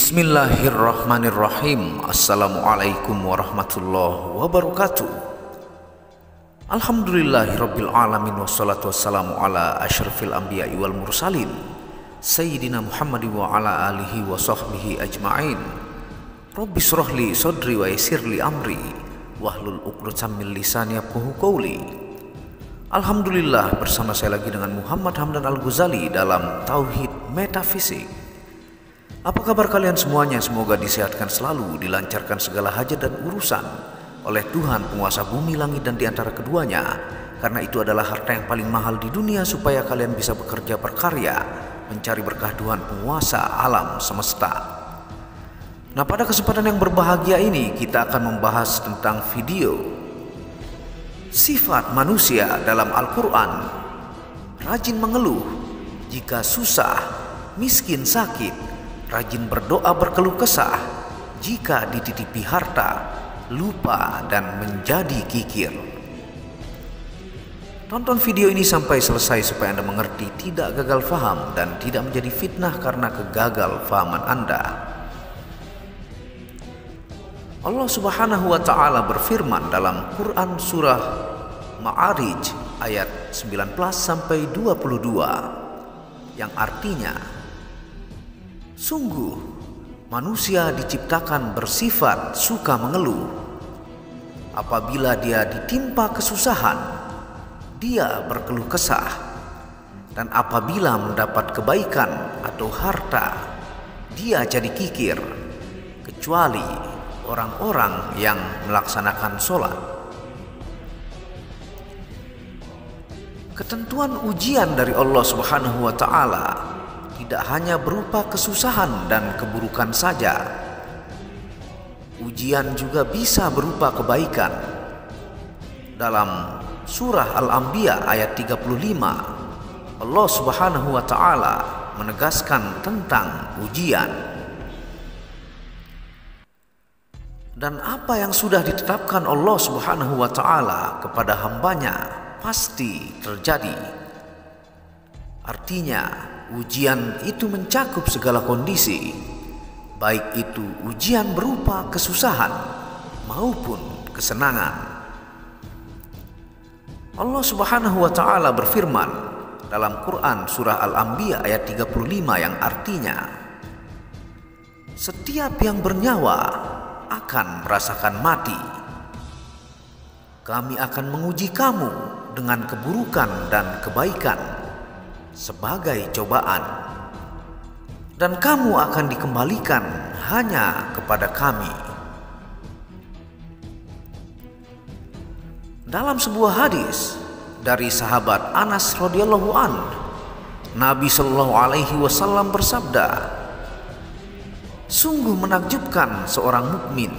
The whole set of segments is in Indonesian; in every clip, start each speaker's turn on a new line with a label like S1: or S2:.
S1: Bismillahirrahmanirrahim. Assalamualaikum warahmatullahi wabarakatuh. Alhamdulillahirabbil alamin wassalatu wassalamu ala asyrafil anbiya'i wal mursalin Sayyidina Muhammad wa ala alihi wa sahbihi ajma'in. Rabbi shrahli sadri wa yassirli amri wahlul 'uqdatam min lisani yafqahu qawli. Alhamdulillah, bersama saya lagi dengan Muhammad Hamdan Al-Ghazali dalam Tauhid Metafisik. Apa kabar kalian semuanya? Semoga disehatkan selalu, dilancarkan segala hajat dan urusan oleh Tuhan penguasa bumi, langit, dan di antara keduanya. Karena itu adalah harta yang paling mahal di dunia, supaya kalian bisa bekerja berkarya, mencari berkah Tuhan penguasa alam semesta. Nah, pada kesempatan yang berbahagia ini kita akan membahas tentang video sifat manusia dalam Al-Quran. Rajin mengeluh jika susah, miskin, sakit. Rajin berdoa berkeluh kesah jika dititipi harta, lupa dan menjadi kikir. Tonton video ini sampai selesai supaya Anda mengerti, tidak gagal faham dan tidak menjadi fitnah karena kegagal fahaman Anda. Allah Subhanahu wa Ta'ala berfirman dalam Quran surah Ma'arij ayat 19 sampai 22 yang artinya, sungguh manusia diciptakan bersifat suka mengeluh. Apabila dia ditimpa kesusahan, dia berkeluh kesah, dan apabila mendapat kebaikan atau harta, dia jadi kikir, kecuali orang-orang yang melaksanakan sholat. Ketentuan ujian dari Allah Subhanahu wa Ta'ala tidak hanya berupa kesusahan dan keburukan saja. Ujian juga bisa berupa kebaikan. Dalam surah Al-Anbiya ayat 35, Allah Subhanahu wa Ta'ala menegaskan tentang ujian. Dan apa yang sudah ditetapkan Allah Subhanahu wa Ta'ala kepada hambanya pasti terjadi. Artinya, ujian itu mencakup segala kondisi, baik itu ujian berupa kesusahan maupun kesenangan. Allah Subhanahu wa Ta'ala berfirman dalam Quran surah Al-Anbiya ayat 35 yang artinya, setiap yang bernyawa akan merasakan mati. Kami akan menguji kamu dengan keburukan dan kebaikan sebagai cobaan, dan kamu akan dikembalikan hanya kepada kami. Dalam sebuah hadis dari sahabat Anas radhiyallahu an, Nabi sallallahu alaihi wasallam bersabda, sungguh menakjubkan seorang mukmin,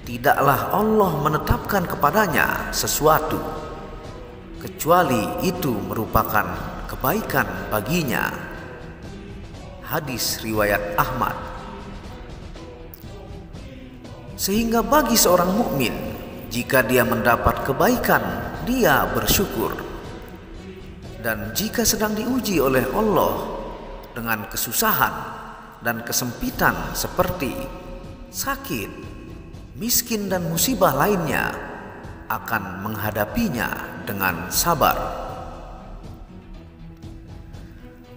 S1: tidaklah Allah menetapkan kepadanya sesuatu kecuali itu merupakan kebaikan baginya. Hadis riwayat Ahmad. Sehingga bagi seorang mukmin, jika dia mendapat kebaikan, dia bersyukur. Dan jika sedang diuji oleh Allah dengan kesusahan dan kesempitan seperti sakit, miskin dan musibah lainnya, akan menghadapinya dengan sabar.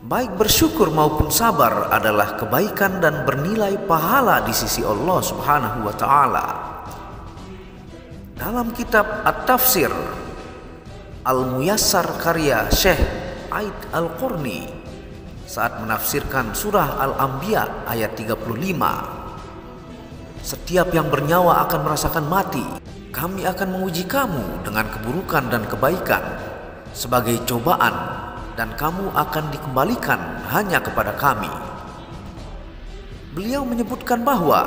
S1: Baik bersyukur maupun sabar adalah kebaikan dan bernilai pahala di sisi Allah Subhanahu wa Ta'ala. Dalam kitab At-Tafsir Al-Muyassar karya Syekh Aid Al-Qurni, saat menafsirkan surah Al-Anbiya ayat 35, setiap yang bernyawa akan merasakan mati. Kami akan menguji kamu dengan keburukan dan kebaikan sebagai cobaan, dan kamu akan dikembalikan hanya kepada kami. Beliau menyebutkan bahwa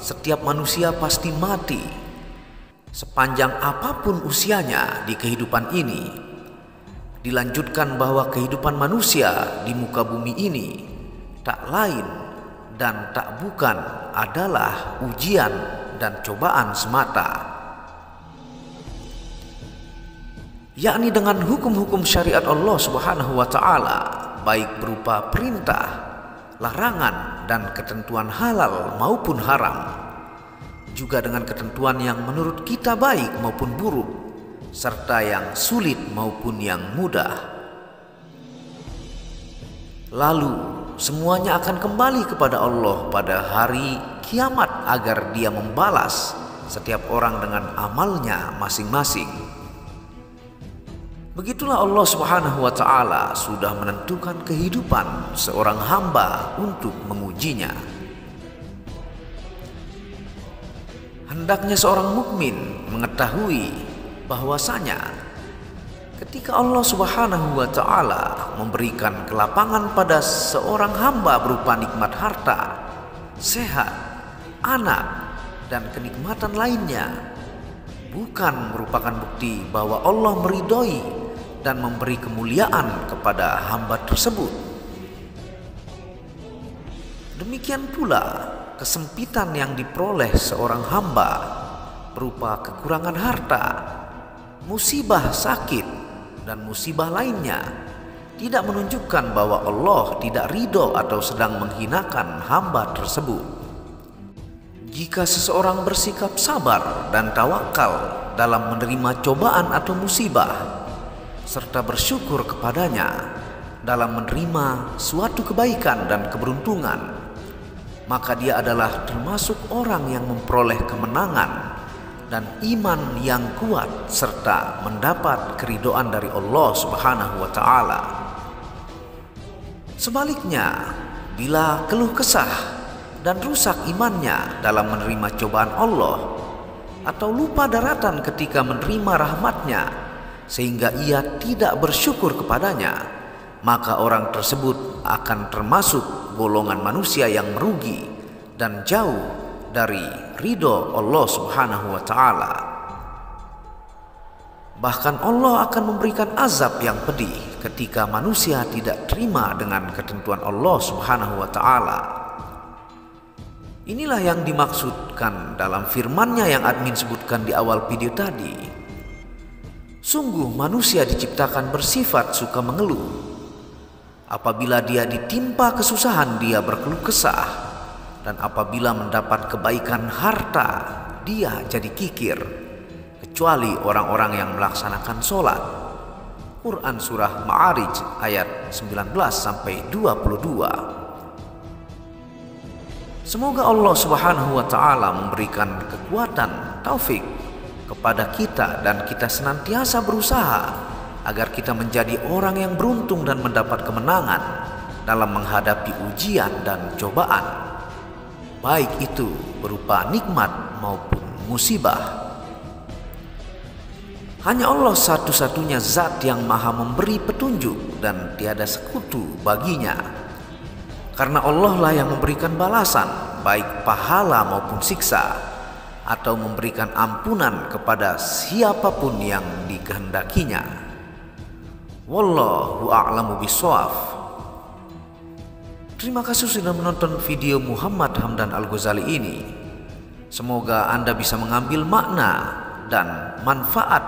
S1: setiap manusia pasti mati sepanjang apapun usianya di kehidupan ini. Dilanjutkan bahwa kehidupan manusia di muka bumi ini tak lain dan tak bukan adalah ujian dan cobaan semata, yakni dengan hukum-hukum syariat Allah Subhanahu wa Ta'ala, baik berupa perintah, larangan dan ketentuan halal maupun haram, juga dengan ketentuan yang menurut kita baik maupun buruk, serta yang sulit maupun yang mudah. Lalu semuanya akan kembali kepada Allah pada hari kiamat agar Dia membalas setiap orang dengan amalnya masing-masing. Begitulah Allah Subhanahu wa Ta'ala sudah menentukan kehidupan seorang hamba untuk mengujinya. Hendaknya seorang mukmin mengetahui bahwasanya ketika Allah Subhanahu wa Ta'ala memberikan kelapangan pada seorang hamba berupa nikmat harta, sehat, anak, dan kenikmatan lainnya, bukan merupakan bukti bahwa Allah meridhoi dan memberi kemuliaan kepada hamba tersebut. Demikian pula kesempitan yang diperoleh seorang hamba berupa kekurangan harta, musibah sakit, dan musibah lainnya tidak menunjukkan bahwa Allah tidak ridho atau sedang menghinakan hamba tersebut. Jika seseorang bersikap sabar dan tawakal dalam menerima cobaan atau musibah, serta bersyukur kepadanya dalam menerima suatu kebaikan dan keberuntungan, maka dia adalah termasuk orang yang memperoleh kemenangan dan iman yang kuat serta mendapat keridhaan dari Allah Subhanahu wa Ta'ala. Sebaliknya, bila keluh kesah dan rusak imannya dalam menerima cobaan Allah, atau lupa daratan ketika menerima rahmatnya sehingga ia tidak bersyukur kepadanya, maka orang tersebut akan termasuk golongan manusia yang merugi dan jauh dari ridho Allah Subhanahu wa Ta'ala. Bahkan Allah akan memberikan azab yang pedih ketika manusia tidak terima dengan ketentuan Allah Subhanahu wa Ta'ala. Inilah yang dimaksudkan dalam firman-Nya yang admin sebutkan di awal video tadi. Sungguh manusia diciptakan bersifat suka mengeluh. Apabila dia ditimpa kesusahan, dia berkeluh kesah, dan apabila mendapat kebaikan harta, dia jadi kikir, kecuali orang-orang yang melaksanakan sholat. Quran Surah Ma'arij ayat 19-22. Semoga Allah Subhanahu wa Ta'ala memberikan kekuatan taufik kepada kita dan kita senantiasa berusaha agar kita menjadi orang yang beruntung dan mendapat kemenangan dalam menghadapi ujian dan cobaan, baik itu berupa nikmat maupun musibah. Hanya Allah satu-satunya zat yang maha memberi petunjuk dan tiada sekutu baginya. Karena Allah lah yang memberikan balasan, baik pahala maupun siksa, atau memberikan ampunan kepada siapapun yang dikehendakinya. Wallahu a'lamu bishawab. Terima kasih sudah menonton video Muhammad Hamdan Al-Ghazali ini. Semoga Anda bisa mengambil makna dan manfaat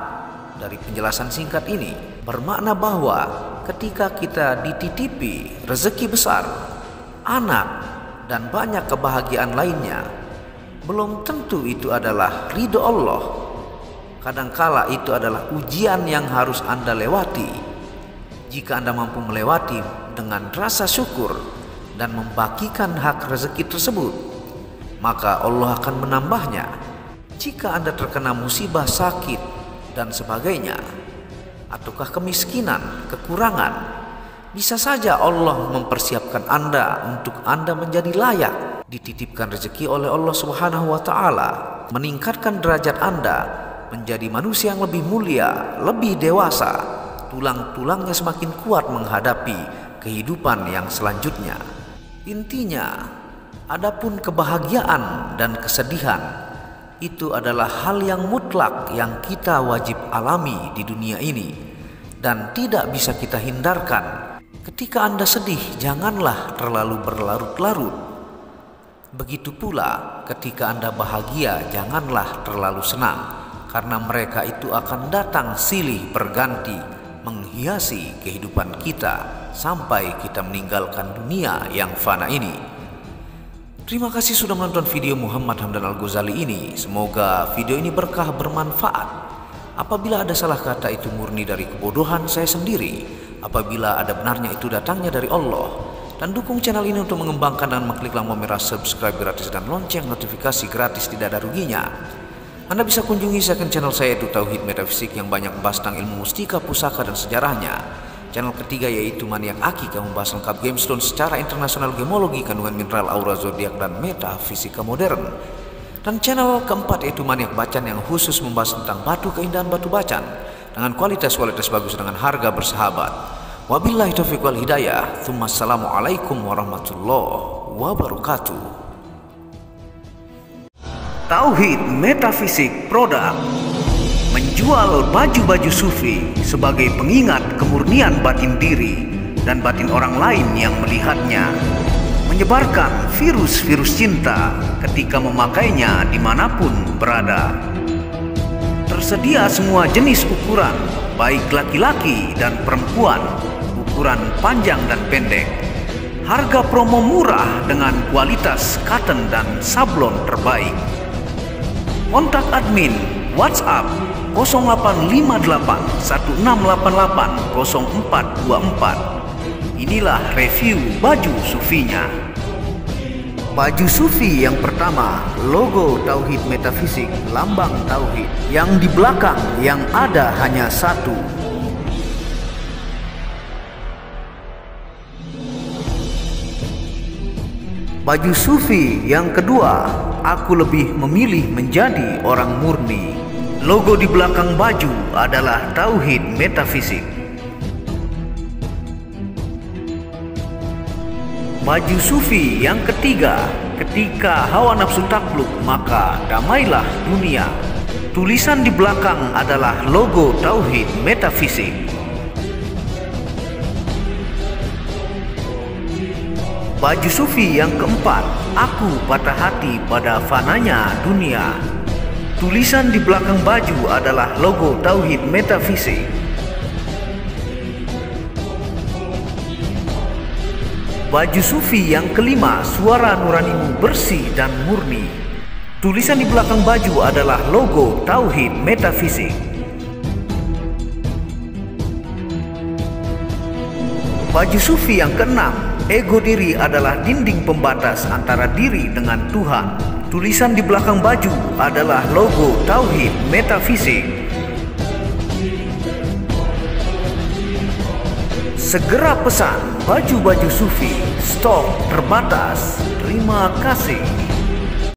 S1: dari penjelasan singkat ini. Bermakna bahwa ketika kita dititipi rezeki besar, anak, dan banyak kebahagiaan lainnya, belum tentu itu adalah ridho Allah. Kadangkala itu adalah ujian yang harus Anda lewati. Jika Anda mampu melewati dengan rasa syukur dan membagikan hak rezeki tersebut, maka Allah akan menambahnya. Jika Anda terkena musibah, sakit, dan sebagainya, ataukah kemiskinan, kekurangan, bisa saja Allah mempersiapkan Anda untuk Anda menjadi layak dititipkan rezeki oleh Allah Subhanahu wa Ta'ala, meningkatkan derajat Anda menjadi manusia yang lebih mulia, lebih dewasa, tulang-tulangnya semakin kuat menghadapi kehidupan yang selanjutnya. Intinya, adapun kebahagiaan dan kesedihan itu adalah hal yang mutlak yang kita wajib alami di dunia ini dan tidak bisa kita hindarkan. Ketika Anda sedih, janganlah terlalu berlarut-larut. Begitu pula ketika Anda bahagia, janganlah terlalu senang, karena mereka itu akan datang silih berganti menghiasi kehidupan kita sampai kita meninggalkan dunia yang fana ini. Terima kasih sudah menonton video Muhammad Hamdan Al-Ghazali ini. Semoga video ini berkah bermanfaat. Apabila ada salah kata itu murni dari kebodohan saya sendiri. Apabila ada benarnya itu datangnya dari Allah. Dan dukung channel ini untuk mengembangkan dan mengklik lampu merah subscribe gratis dan lonceng notifikasi gratis, tidak ada ruginya. Anda bisa kunjungi second channel saya, yaitu Tauhid Metafisik, yang banyak membahas tentang ilmu mustika, pusaka, dan sejarahnya. Channel ketiga yaitu Maniak Aki, yang membahas lengkap gemstone secara internasional, gemologi, kandungan mineral, aura zodiak, dan metafisika modern. Dan channel keempat yaitu Maniak Bacan, yang khusus membahas tentang batu keindahan batu bacan dengan kualitas bagus dengan harga bersahabat. Wabillahi taufiq wal hidayah. Assalamualaikum warahmatullahi wabarakatuh. Tauhid Metafisik Produk menjual baju-baju sufi sebagai pengingat kemurnian batin diri dan batin orang lain yang melihatnya, menyebarkan virus-virus cinta ketika memakainya dimanapun berada. Tersedia semua jenis ukuran, baik laki-laki dan perempuan, ukuran panjang dan pendek. Harga promo murah dengan kualitas cotton dan sablon terbaik. Kontak admin WhatsApp 0858 1688 0424. Inilah review baju sufinya. Baju sufi yang pertama, logo Tauhid Metafisik, lambang Tauhid, yang di belakang yang ada hanya satu. Baju sufi yang kedua, aku lebih memilih menjadi orang murni. Logo di belakang baju adalah Tauhid Metafisik. Baju sufi yang ketiga, ketika hawa nafsu takluk maka damailah dunia. Tulisan di belakang adalah logo Tauhid Metafisik. Baju sufi yang keempat, aku patah hati pada fananya dunia. Tulisan di belakang baju adalah logo Tauhid Metafisik. Baju sufi yang kelima, suara nuranimu bersih dan murni. Tulisan di belakang baju adalah logo Tauhid Metafisik. Baju sufi yang keenam, ego diri adalah dinding pembatas antara diri dengan Tuhan. Tulisan di belakang baju adalah logo Tauhid Metafisik. Segera pesan baju-baju sufi, stok terbatas. Terima kasih.